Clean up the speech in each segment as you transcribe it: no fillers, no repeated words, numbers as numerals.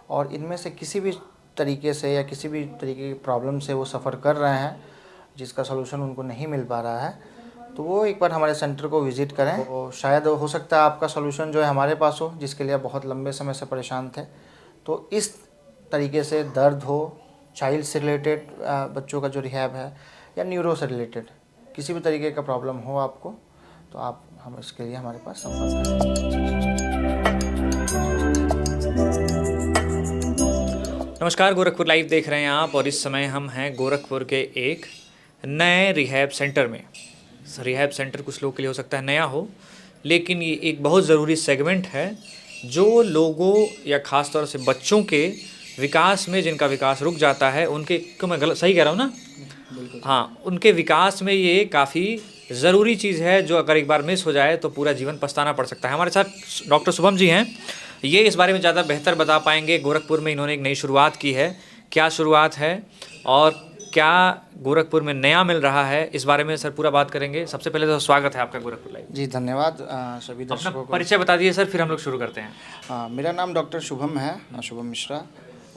और इनमें से किसी भी तरीके से या किसी भी तरीके की प्रॉब्लम से वो सफ़र कर रहे हैं जिसका सलूशन उनको नहीं मिल पा रहा है, तो वो एक बार हमारे सेंटर को विज़िट करें। तो शायद हो सकता है आपका सलूशन जो है हमारे पास हो, जिसके लिए आप बहुत लंबे समय से परेशान थे। तो इस तरीके से दर्द हो, चाइल्ड से रिलेटेड बच्चों का जो रिहैब है, या न्यूरो से रिलेटेड किसी भी तरीके का प्रॉब्लम हो आपको, तो आप हम इसके लिए हमारे पास संपर्क करें। नमस्कार, गोरखपुर लाइव देख रहे हैं आप, और इस समय हम हैं गोरखपुर के एक नए रिहैब सेंटर में। रिहैब सेंटर कुछ लोगों के लिए हो सकता है नया हो, लेकिन ये एक बहुत ज़रूरी सेगमेंट है जो लोगों या ख़ास तौर से बच्चों के विकास में, जिनका विकास रुक जाता है, उनके को मैं गलत सही कह रहा हूँ ना? बिल्कुल। हाँ, उनके विकास में ये काफ़ी ज़रूरी चीज़ है जो अगर एक बार मिस हो जाए तो पूरा जीवन पछताना पड़ सकता है। हमारे साथ डॉक्टर शुभम जी हैं, ये इस बारे में ज़्यादा बेहतर बता पाएंगे। गोरखपुर में इन्होंने एक नई शुरुआत की है, क्या शुरुआत है और क्या गोरखपुर में नया मिल रहा है, इस बारे में सर पूरा बात करेंगे। सबसे पहले तो स्वागत है आपका गोरखपुर लाइव। जी धन्यवाद। सभी दर्शकों को परिचय बता दीजिए सर, फिर हम लोग शुरू करते हैं। मेरा नाम डॉक्टर शुभम है, शुभम मिश्रा,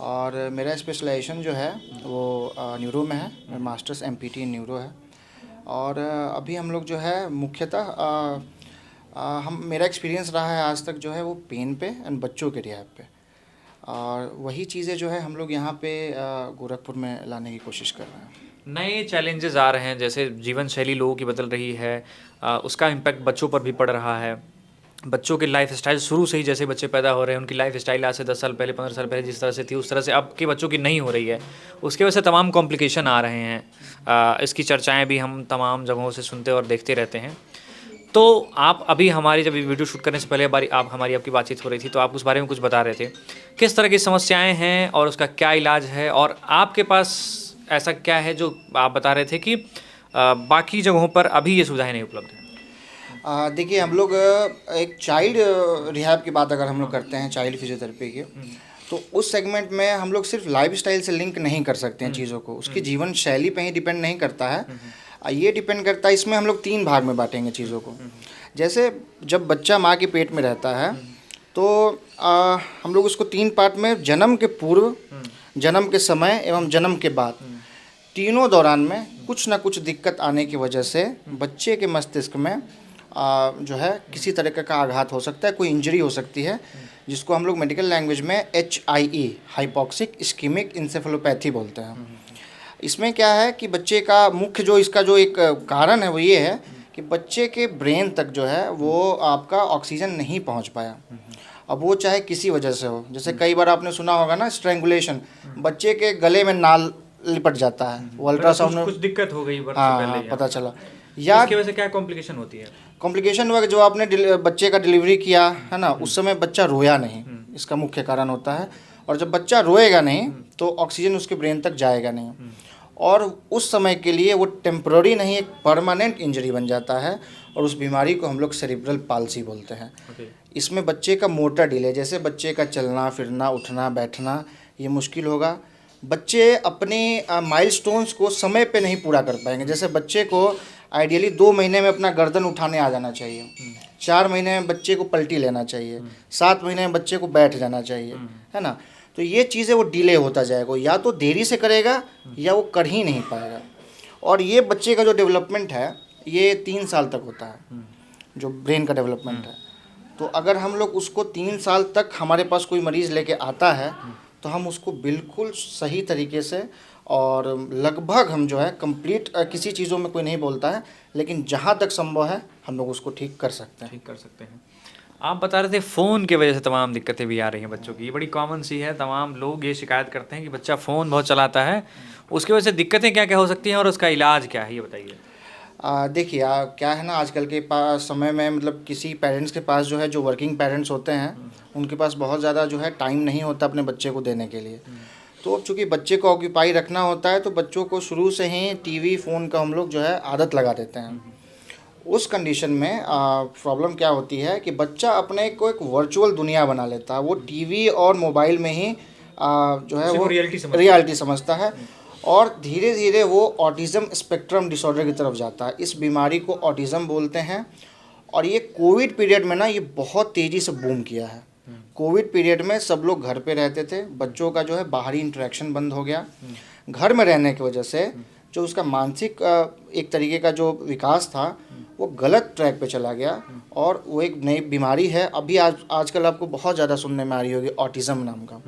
और मेरा स्पेशलाइजेशन जो है वो न्यूरो में है। मेरा मास्टर्स एमपीटी इन न्यूरो है। और अभी हम लोग जो है मुख्यतः मेरा एक्सपीरियंस रहा है आज तक जो है वो पेन पे एंड बच्चों के रिहैब पे, और वही चीज़ें जो है हम लोग यहाँ पे गोरखपुर में लाने की कोशिश कर रहे हैं। नए चैलेंजेस आ रहे हैं, जैसे जीवन शैली लोगों की बदल रही है, उसका इम्पैक्ट बच्चों पर भी पड़ रहा है। बच्चों की लाइफ स्टाइल शुरू से ही, जैसे बच्चे पैदा हो रहे हैं, उनकी लाइफ स्टाइल आज से 10 साल पहले, 15 साल पहले जिस तरह से थी, उस तरह से अब के बच्चों की नहीं हो रही है। उसके वजह से तमाम कॉम्प्लिकेशन आ रहे हैं। इसकी चर्चाएं भी हम तमाम जगहों से सुनते और देखते रहते हैं। तो आप अभी हमारी जब वीडियो शूट करने से पहले आपकी बातचीत हो रही थी, तो आप उस बारे में कुछ बता रहे थे, किस तरह की समस्याएँ हैं और उसका क्या इलाज है, और आपके पास ऐसा क्या है जो आप बता रहे थे कि बाकी जगहों पर अभी ये सुविधाएँ नहीं उपलब्ध हैं। देखिए, हम लोग एक चाइल्ड रिहैब की बात अगर हम लोग करते हैं, चाइल्ड फिजियोथेरेपी की, तो उस सेगमेंट में हम लोग सिर्फ लाइफस्टाइल से लिंक नहीं कर सकते हैं चीज़ों को। उसकी जीवन शैली पे ही डिपेंड नहीं करता है, ये डिपेंड करता है। इसमें हम लोग 3 भाग में बांटेंगे चीज़ों को। जैसे जब बच्चा माँ के पेट में रहता है तो हम लोग उसको 3 पार्ट में, जन्म के पूर्व, जन्म के समय एवं जन्म के बाद, तीनों दौरान में कुछ ना कुछ दिक्कत आने की वजह से बच्चे के मस्तिष्क में जो है किसी तरह का आघात हो सकता है, कोई इंजरी हो सकती है, जिसको हम लोग मेडिकल लैंग्वेज में HIE, हाइपोक्सिक इस्कीमिक इंसेफेलोपैथी बोलते हैं। इसमें क्या है कि बच्चे का मुख्य जो इसका जो एक कारण है वो ये है कि बच्चे के ब्रेन तक जो है वो आपका ऑक्सीजन नहीं पहुंच पाया। अब वो चाहे किसी वजह से हो, जैसे कई बार आपने सुना होगा ना, स्ट्रैंगुलेशन, बच्चे के गले में नाल लिपट जाता है, वो अल्ट्रासाउंड में कुछ दिक्कत हो गई, हाँ पता चला। या इसकी वजह से क्या कॉम्प्लिकेशन होती है? कॉम्प्लिकेशन हुआ कि जो आपने बच्चे का डिलीवरी किया है ना, उस समय बच्चा रोया नहीं, इसका मुख्य कारण होता है। और जब बच्चा रोएगा नहीं तो ऑक्सीजन उसके ब्रेन तक जाएगा नहीं, और उस समय के लिए वो टेम्पररी नहीं, एक परमानेंट इंजरी बन जाता है, और उस बीमारी को हम लोग सेरिब्रल पाल्सी बोलते हैं। इसमें बच्चे का मोटर डिले, जैसे बच्चे का चलना फिरना, उठना बैठना, ये मुश्किल होगा। बच्चे अपने माइलस्टोन्स को समय पे नहीं पूरा कर पाएंगे। जैसे बच्चे को आइडियली 2 महीने में अपना गर्दन उठाने आ जाना चाहिए, 4 महीने में बच्चे को पलटी लेना चाहिए, 7 महीने में बच्चे को बैठ जाना चाहिए, है ना। तो ये चीज़ें वो डिले होता जाएगा, या तो देरी से करेगा या वो कर ही नहीं पाएगा। और ये बच्चे का जो डेवलपमेंट है ये 3 साल तक होता है, जो ब्रेन का डेवलपमेंट है। तो अगर हम लोग उसको 3 साल तक हमारे पास कोई मरीज़ लेके आता है तो हम उसको बिल्कुल सही तरीके से, और लगभग हम जो है कंप्लीट, किसी चीज़ों में कोई नहीं बोलता है, लेकिन जहाँ तक संभव है हम लोग उसको ठीक कर सकते हैं। आप बता रहे थे फ़ोन की वजह से तमाम दिक्कतें भी आ रही हैं बच्चों की, ये बड़ी कॉमन सी है। तमाम लोग ये शिकायत करते हैं कि बच्चा फ़ोन बहुत चलाता है, उसकी वजह से दिक्कतें क्या क्या हो सकती हैं और उसका इलाज क्या है, ये बताइए। देखिए, क्या है ना, आजकल के पास समय में, मतलब किसी पेरेंट्स के पास जो है, जो वर्किंग पेरेंट्स होते हैं, उनके पास बहुत ज़्यादा जो है टाइम नहीं होता अपने बच्चे को देने के लिए। तो अब चूँकि बच्चे को ऑक्यूपाई रखना होता है, तो बच्चों को शुरू से ही टीवी फ़ोन का हम लोग जो है आदत लगा देते हैं। उस कंडीशन में प्रॉब्लम क्या होती है कि बच्चा अपने को एक वर्चुअल दुनिया बना लेता है। वो टीवी और मोबाइल में ही जो है वो रियलिटी समझता है, और धीरे धीरे वो ऑटिज़म स्पेक्ट्रम डिसऑर्डर की तरफ जाता है। इस बीमारी को ऑटिज़म बोलते हैं, और ये कोविड पीरियड में ना ये बहुत तेज़ी से बूम किया है। कोविड पीरियड में सब लोग घर पे रहते थे, बच्चों का जो है बाहरी इंटरेक्शन बंद हो गया। घर में रहने की वजह से जो उसका मानसिक एक तरीके का जो विकास था वो गलत ट्रैक पे चला गया, और वो एक नई बीमारी है अभी आजकल आपको बहुत ज़्यादा सुनने में आ रही होगी, ऑटिज़म नाम का।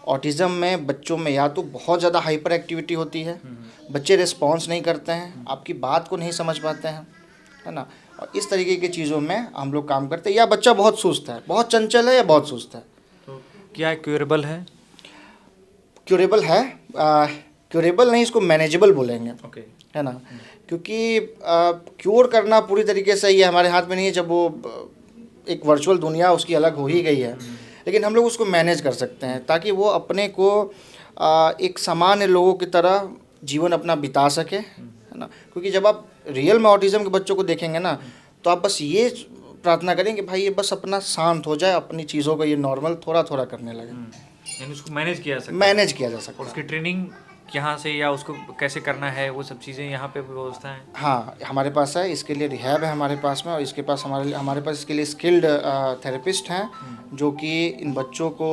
ऑटिज़म में बच्चों में या तो बहुत ज़्यादा हाइपर एक्टिविटी होती है, बच्चे रिस्पॉन्स नहीं करते हैं, आपकी बात को नहीं समझ पाते हैं, है ना। और इस तरीके की चीज़ों में हम लोग काम करते हैं। या बच्चा बहुत सुस्त है, बहुत चंचल है, या बहुत सुस्त है। तो क्या क्यूरेबल है? क्यूरेबल है, क्यूरेबल नहीं, इसको मैनेजेबल बोलेंगे, ओके। है ना। क्योंकि क्योर करना पूरी तरीके से ये हमारे हाथ में नहीं है, जब वो एक वर्चुअल दुनिया उसकी अलग हो ही गई है, लेकिन हम लोग उसको मैनेज कर सकते हैं ताकि वो अपने को एक सामान्य लोगों की तरह जीवन अपना बिता सके, है ना। क्योंकि जब आप रियल में ऑटिज़म के बच्चों को देखेंगे ना, तो आप बस ये प्रार्थना करें कि भाई ये बस अपना शांत हो जाए, अपनी चीज़ों को ये नॉर्मल थोड़ा थोड़ा करने लगे। यानी उसको मैनेज किया जा सकता है। मैनेज किया जा सकता और है। उसकी ट्रेनिंग यहाँ से, या उसको कैसे करना है, वो सब चीज़ें यहाँ पे व्यवस्था है? हाँ, हमारे पास है, इसके लिए रिहैब है हमारे पास में, और इसके पास हमारे पास इसके लिए स्किल्ड थेरेपिस्ट हैं, जो कि इन बच्चों को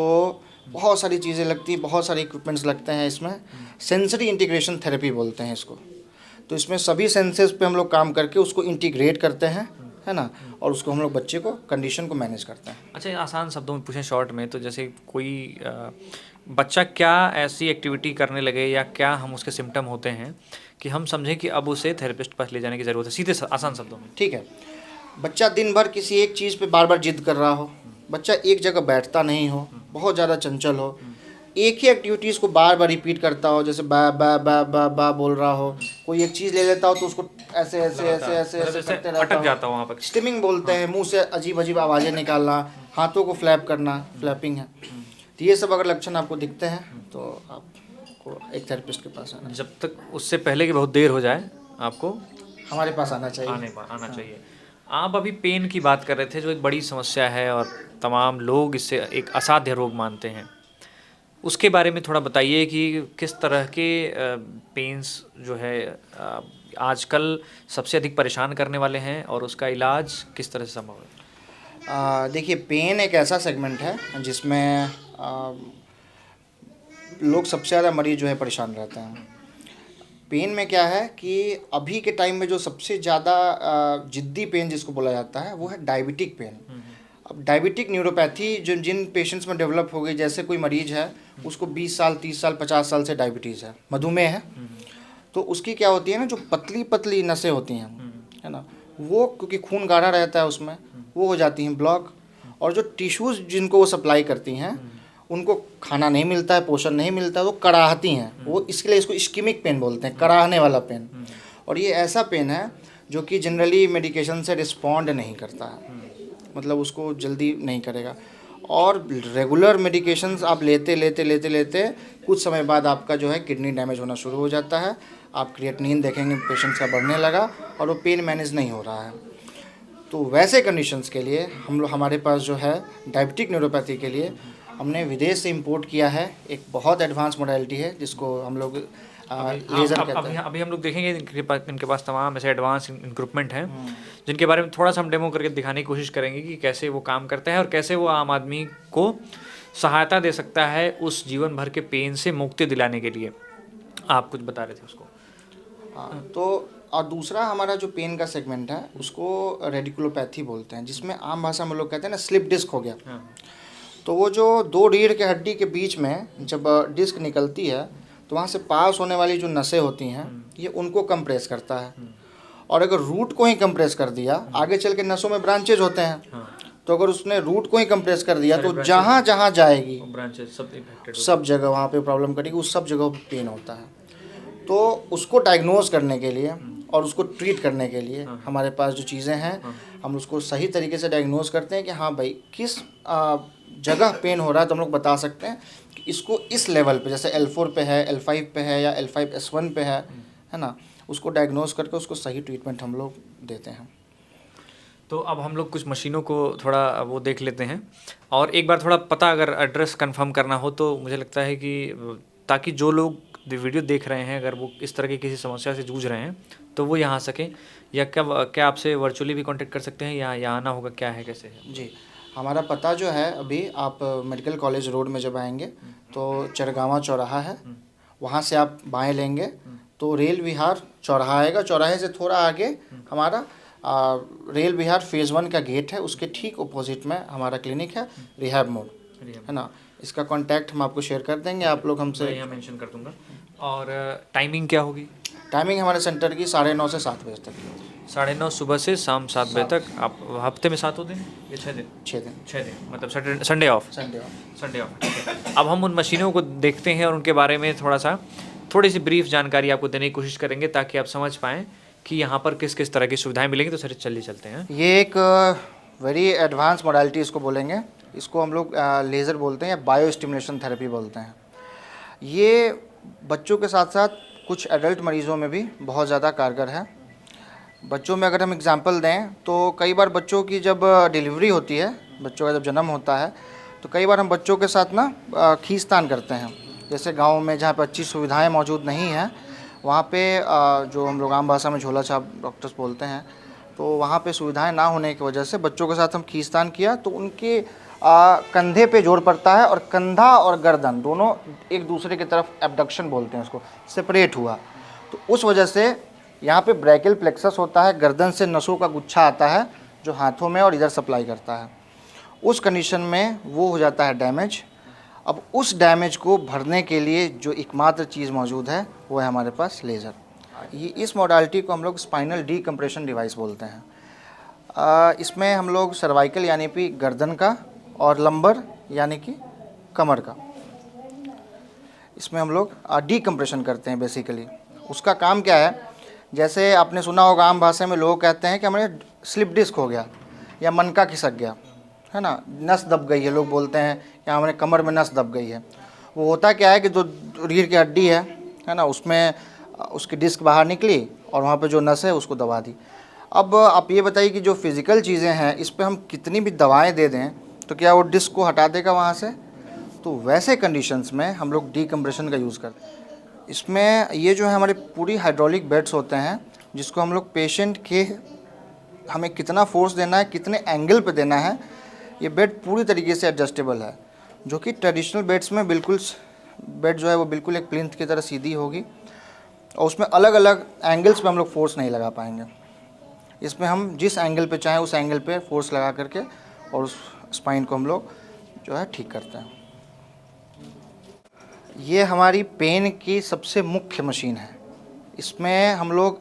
बहुत सारी चीज़ें लगती हैं, बहुत सारे इक्विपमेंट्स लगते हैं इसमें। सेंसरी इंटीग्रेशन थेरेपी बोलते हैं इसको। तो इसमें सभी सेंसेस पे हम लोग काम करके उसको इंटीग्रेट करते हैं, है ना, और उसको हम लोग बच्चे को कंडीशन को मैनेज करते हैं। अच्छा, आसान शब्दों में पूछें शॉर्ट में, तो जैसे कोई बच्चा क्या ऐसी एक्टिविटी करने लगे, या क्या हम उसके सिम्टम होते हैं कि हम समझें कि अब उसे थेरेपिस्ट पास ले जाने की ज़रूरत है? सीधे आसान शब्दों में। ठीक है। बच्चा दिन भर किसी एक चीज़ पे बार बार जिद कर रहा हो, बच्चा एक जगह बैठता नहीं हो, बहुत ज़्यादा चंचल हो, एक ही एक्टिविटीज़ को बार बार रिपीट करता हो, जैसे बा बा बा बा बा बोल रहा हो, कोई एक चीज़ ले लेता हो तो उसको ऐसे ऐसे ऐसे ऐसे ऐसे करते रहता अटक हो। जाता हूँ वहाँ पर। स्टिमिंग बोलते हैं, मुंह से अजीब अजीब आवाज़ें निकालना, हाथों को फ्लैप करना, फ्लैपिंग है। तो ये सब अगर लक्षण आपको दिखते हैं तो आपको एक थेरेपिस्ट के पास आना, जब तक उससे पहले कि बहुत देर हो जाए, आपको हमारे पास आना चाहिए। आना चाहिए। आप अभी पेन की बात कर रहे थे, जो एक बड़ी समस्या है और तमाम लोग इसे एक असाध्य रोग मानते हैं। उसके बारे में थोड़ा बताइए कि किस तरह के पेन्स जो है आजकल सबसे अधिक परेशान करने वाले हैं, और उसका इलाज किस तरह से संभव है? देखिए, पेन एक ऐसा सेगमेंट है जिसमें लोग सबसे ज़्यादा मरीज जो है परेशान रहते हैं। पेन में क्या है कि अभी के टाइम में जो सबसे ज़्यादा जिद्दी पेन जिसको बोला जाता है वो है डायबिटिक पेन। अब डायबिटिक न्यूरोपैथी जो जिन पेशेंट्स में डेवलप हो गई, जैसे कोई मरीज है उसको 20 साल 30 साल 50 साल से डायबिटीज़ है, मधुमेह है, तो उसकी क्या होती है ना, जो पतली पतली नसें होती हैं, है ना, वो क्योंकि खून गाढ़ा रहता है उसमें, वो हो जाती हैं ब्लॉक, और जो टिश्यूज़ जिनको वो सप्लाई करती हैं उनको खाना नहीं मिलता है, पोषण नहीं मिलता है, वो कराहती हैं, वो इसके लिए इसको इस्कीमिक पेन बोलते हैं, कराहने वाला पेन। और ये ऐसा पेन है जो कि जनरली मेडिकेशन से रिस्पॉन्ड नहीं करता है, मतलब उसको जल्दी नहीं करेगा। और रेगुलर मेडिकेशंस आप लेते लेते लेते लेते कुछ समय बाद आपका जो है किडनी डैमेज होना शुरू हो जाता है, आप क्रिएटिनिन देखेंगे पेशेंट्स का बढ़ने लगा, और वो पेन मैनेज नहीं हो रहा है। तो वैसे कंडीशंस के लिए हमारे पास जो है डायबिटिक न्यूरोपैथी के लिए हमने विदेश से इंपोर्ट किया है एक बहुत एडवांस मोडेलिटी है जिसको हम लोग लेज़र कहते हैं। अभी हम लोग देखेंगे इनके पास तमाम ऐसे एडवांस इक्विपमेंट हैं जिनके बारे में थोड़ा सा हम डेमो करके दिखाने की कोशिश करेंगे कि कैसे वो काम करता है और कैसे वो आम आदमी को सहायता दे सकता है उस जीवन भर के पेन से मुक्ति दिलाने के लिए। आप कुछ बता रहे थे उसको। तो और दूसरा हमारा जो पेन का सेगमेंट है उसको रेडिकुलोपैथी बोलते हैं, जिसमें आम भाषा में लोग कहते हैं ना स्लिप डिस्क हो गया। तो वो जो दो रीढ़ के हड्डी के बीच में जब डिस्क निकलती है तो वहाँ से पास होने वाली जो नसें होती हैं ये उनको कंप्रेस करता है, और अगर रूट को ही कंप्रेस कर दिया, आगे चल के नसों में ब्रांचेज होते हैं, तो अगर उसने रूट को ही कंप्रेस कर दिया तो जहाँ जहाँ जाएगी सब जगह वहाँ पे प्रॉब्लम करेगी, उस सब जगह पे पेन होता है। तो उसको डायग्नोज करने के लिए और उसको ट्रीट करने के लिए हमारे पास जो चीज़ें हैं हम उसको सही तरीके से डायग्नोज करते हैं कि हाँ भाई किस जगह पेन हो रहा है, तो हम लोग बता सकते हैं कि इसको इस लेवल पे जैसे L4 पे है, L5 पे है या L5S1 पे है ना, उसको डायग्नोज करके उसको सही ट्रीटमेंट हम लोग देते हैं। तो अब हम लोग कुछ मशीनों को थोड़ा वो देख लेते हैं, और एक बार थोड़ा पता अगर एड्रेस कंफर्म करना हो तो मुझे लगता है कि ताकि जो लोग वीडियो देख रहे हैं अगर वो इस तरह की किसी समस्या से जूझ रहे हैं तो वो यहाँ सकें, या क्या आपसे वर्चुअली भी कांटेक्ट कर सकते हैं या यहाँ आना होगा, क्या है कैसे है? जी, हमारा पता जो है, अभी आप मेडिकल कॉलेज रोड में जब आएंगे तो चरगावा चौराहा है, वहाँ से आप बाएं लेंगे तो रेल विहार चौराहा आएगा। चौराहे से थोड़ा आगे हमारा रेल विहार फेज़ 1 का गेट है, उसके ठीक अपोजिट में हमारा क्लिनिक है, रिहैब मोड, है ना। इसका कांटेक्ट हम आपको शेयर कर देंगे, आप लोग हमसे। मैं यहाँ मेंशन कर दूंगा। और टाइमिंग क्या होगी? टाइमिंग हमारे सेंटर की 9:30 से 7 बजे तक की होती है। 9:30 सुबह से शाम 7 बजे तक। आप हफ्ते में 7 दिन या 6 दिन? 6 दिन। 6 दिन मतलब Saturday Sunday off? Sunday off. Sunday off, ठीक है। अब हम उन मशीनों को देखते हैं और उनके बारे में थोड़ी सी ब्रीफ जानकारी आपको देने की कोशिश करेंगे ताकि आप समझ पाएँ कि यहाँ पर किस किस तरह की सुविधाएं मिलेंगी। तो सर चलिए चलते हैं। ये एक वेरी एडवांस मॉडलिटी इसको बोलेंगे, इसको हम लोग लेज़र बोलते हैं या बायो स्टिमुलेशन थेरेपी बोलते हैं। ये बच्चों के साथ साथ कुछ एडल्ट मरीज़ों में भी बहुत ज़्यादा कारगर है। बच्चों में अगर हम एग्जांपल दें तो कई बार बच्चों की जब डिलीवरी होती है, बच्चों का जब जन्म होता है, तो कई बार हम बच्चों के साथ ना खींचतान करते हैं। जैसे गांव में जहाँ पर अच्छी सुविधाएं मौजूद नहीं हैं, वहाँ पे जो हम लोग आम भाषा में झोला छाप डॉक्टर्स बोलते हैं, तो वहाँ पे सुविधाएं ना होने की वजह से बच्चों के साथ हम खींचतान किया तो उनके कंधे पे जोर पड़ता है और कंधा और गर्दन दोनों एक दूसरे की तरफ एबडक्शन बोलते हैं उसको, सेपरेट हुआ। तो उस वजह से यहाँ पे ब्रैकियल प्लेक्सस होता है, गर्दन से नसों का गुच्छा आता है जो हाथों में और इधर सप्लाई करता है। उस कंडीशन में वो हो जाता है डैमेज। अब उस डैमेज को भरने के लिए जो एकमात्र चीज़ मौजूद है वो है हमारे पास लेज़र। ये इस मॉडलिटी को हम लोग स्पाइनल डीकम्प्रेशन डिवाइस बोलते हैं। इसमें हम लोग सर्वाइकल यानी कि गर्दन का और लंबर यानी कि कमर का, इसमें हम लोग डीकम्प्रेशन करते हैं बेसिकली। उसका काम क्या है, जैसे आपने सुना होगा आम भाषा में लोग कहते हैं कि हमारे स्लिप डिस्क हो गया या मन का खिसक गया, है ना, नस दब गई है, लोग बोलते हैं कि हमारे कमर में नस दब गई है। वो होता क्या है कि जो रीढ़ की हड्डी है ना, उसमें उसकी डिस्क बाहर निकली और वहाँ पे जो नस है उसको दबा दी। अब आप ये बताइए कि जो फिज़िकल चीज़ें हैं इस पे हम कितनी भी दवाएं दे दें तो क्या वो डिस्क को हटा देगा वहाँ से? तो वैसे कंडीशंस में हम लोग डीकम्प्रेशन का यूज़ करते हैं। इसमें ये जो है हमारे पूरी हाइड्रोलिक बेड्स होते हैं जिसको हम लोग पेशेंट के हमें कितना फोर्स देना है, कितने एंगल पे देना है, ये बेड पूरी तरीके से एडजस्टेबल है। जो कि ट्रेडिशनल बेड्स में बिल्कुल बेड जो है वो बिल्कुल एक प्लिंथ की तरह सीधी होगी और उसमें अलग अलग एंगल्स पे हम लोग फोर्स नहीं लगा पाएंगे। इसमें हम जिस एंगल पे चाहें उस एंगल पे फोर्स लगा करके और उस स्पाइन को हम लोग जो है ठीक करते हैं। ये हमारी पेन की सबसे मुख्य मशीन है। इसमें हम लोग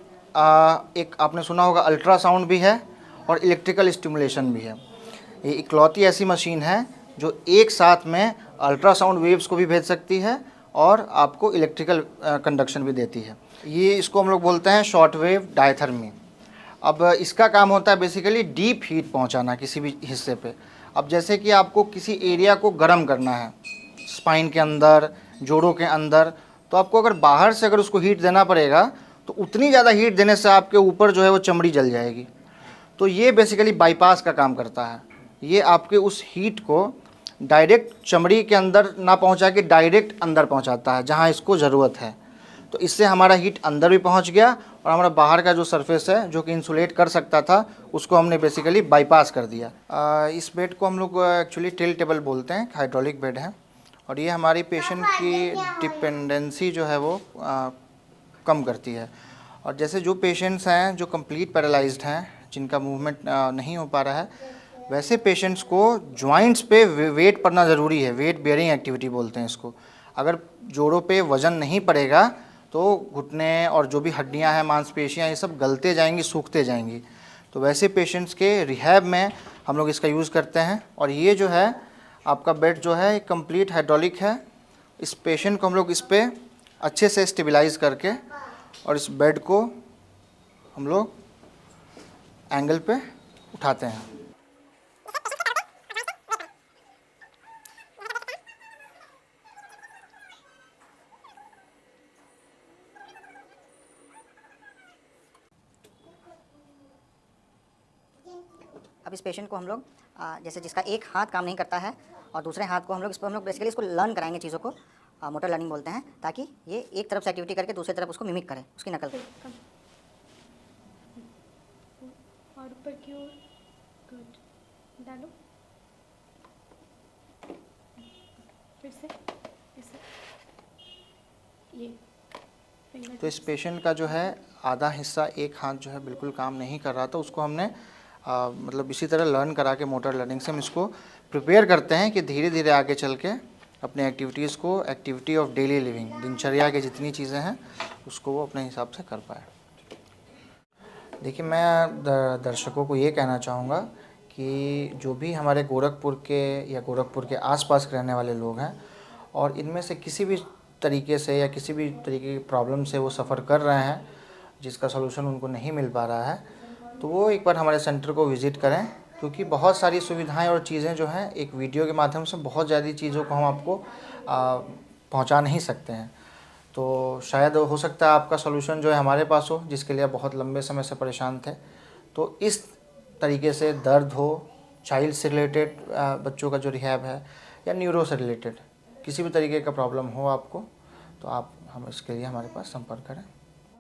एक आपने सुना होगा अल्ट्रासाउंड भी है और इलेक्ट्रिकल स्टिमुलेशन भी है। ये इकलौती ऐसी मशीन है जो एक साथ में अल्ट्रासाउंड वेव्स को भी भेज सकती है और आपको इलेक्ट्रिकल कंडक्शन भी देती है। ये इसको हम लोग बोलते हैं शॉर्ट वेव डायथर्मी। अब इसका काम होता है बेसिकली डीप हीट पहुंचाना किसी भी हिस्से पे। अब जैसे कि आपको किसी एरिया को गर्म करना है, स्पाइन के अंदर, जोड़ों के अंदर, तो आपको अगर बाहर से अगर उसको हीट देना पड़ेगा तो उतनी ज़्यादा हीट देने से आपके ऊपर जो है वो चमड़ी जल जाएगी। तो ये बेसिकली बाईपास का काम करता है। ये आपके उस हीट को डायरेक्ट चमड़ी के अंदर ना पहुंचा के डायरेक्ट अंदर पहुंचाता है जहां इसको ज़रूरत है। तो इससे हमारा हीट अंदर भी पहुंच गया और हमारा बाहर का जो सरफेस है जो कि इंसुलेट कर सकता था उसको हमने बेसिकली बाईपास कर दिया। इस बेड को हम लोग एक्चुअली टिल-टेबल बोलते हैं, हाइड्रोलिक बेड है और ये हमारी पेशेंट की डिपेंडेंसी जो है वो कम करती है। और जैसे जो पेशेंट्स हैं जो कंप्लीट पैरालाइज्ड हैं, जिनका मूवमेंट नहीं हो पा रहा है, वैसे पेशेंट्स को जॉइंट्स पे वेट पड़ना ज़रूरी है। वेट बेयरिंग एक्टिविटी बोलते हैं इसको। अगर जोड़ों पे वज़न नहीं पड़ेगा तो घुटने और जो भी हड्डियां हैं, मांसपेशियां, ये सब गलते जाएंगी, सूखते जाएंगी। तो वैसे पेशेंट्स के रिहैब में हम लोग इसका यूज़ करते हैं। और ये जो है आपका बेड जो है कंप्लीट हाइड्रोलिक है। इस पेशेंट को हम लोग इस पर अच्छे से स्टेबलाइज करके और इस बेड को हम लोग एंगल पे उठाते हैं। अब इस पेशेंट को हम लोग जैसे जिसका एक हाथ काम नहीं करता है और दूसरे हाथ को हम लोग बेसिकली इसको लर्न कराएंगे चीज़ों को, मोटर लर्निंग बोलते हैं, ताकि ये एक तरफ से एक्टिविटी करके दूसरी तरफ उसको मिमिक करे, उसकी नकल करे। और ऊपर की ओर, गुड, डालो। फिर से ये फिंगर तो इस पेशेंट का जो है आधा हिस्सा, एक हाथ जो है बिल्कुल काम नहीं कर रहा था, उसको हमने मतलब इसी तरह लर्न करा के मोटर लर्निंग से हम इसको प्रिपेयर करते हैं कि धीरे धीरे आगे चल के अपने एक्टिविटीज़ को, एक्टिविटी ऑफ डेली लिविंग, दिनचर्या के जितनी चीज़ें हैं उसको वो अपने हिसाब से कर पाए। देखिए, मैं दर्शकों को ये कहना चाहूँगा कि जो भी हमारे गोरखपुर के या गोरखपुर के आसपास रहने वाले लोग हैं और इनमें से किसी भी तरीके से या किसी भी तरीके की प्रॉब्लम से वो सफ़र कर रहे हैं जिसका सलूशन उनको नहीं मिल पा रहा है, तो वो एक बार हमारे सेंटर को विज़िट करें, क्योंकि बहुत सारी सुविधाएं और चीज़ें जो हैं एक वीडियो के माध्यम से बहुत ज़्यादा चीज़ों को हम आपको पहुंचा नहीं सकते हैं। तो शायद हो सकता है आपका सलूशन जो है हमारे पास हो, जिसके लिए आप बहुत लंबे समय से परेशान थे। तो इस तरीके से दर्द हो, चाइल्ड से रिलेटेड बच्चों का जो रिहैब है या न्यूरो से रिलेटेड किसी भी तरीके का प्रॉब्लम हो आपको, तो आप हम इसके लिए हमारे पास संपर्क करें।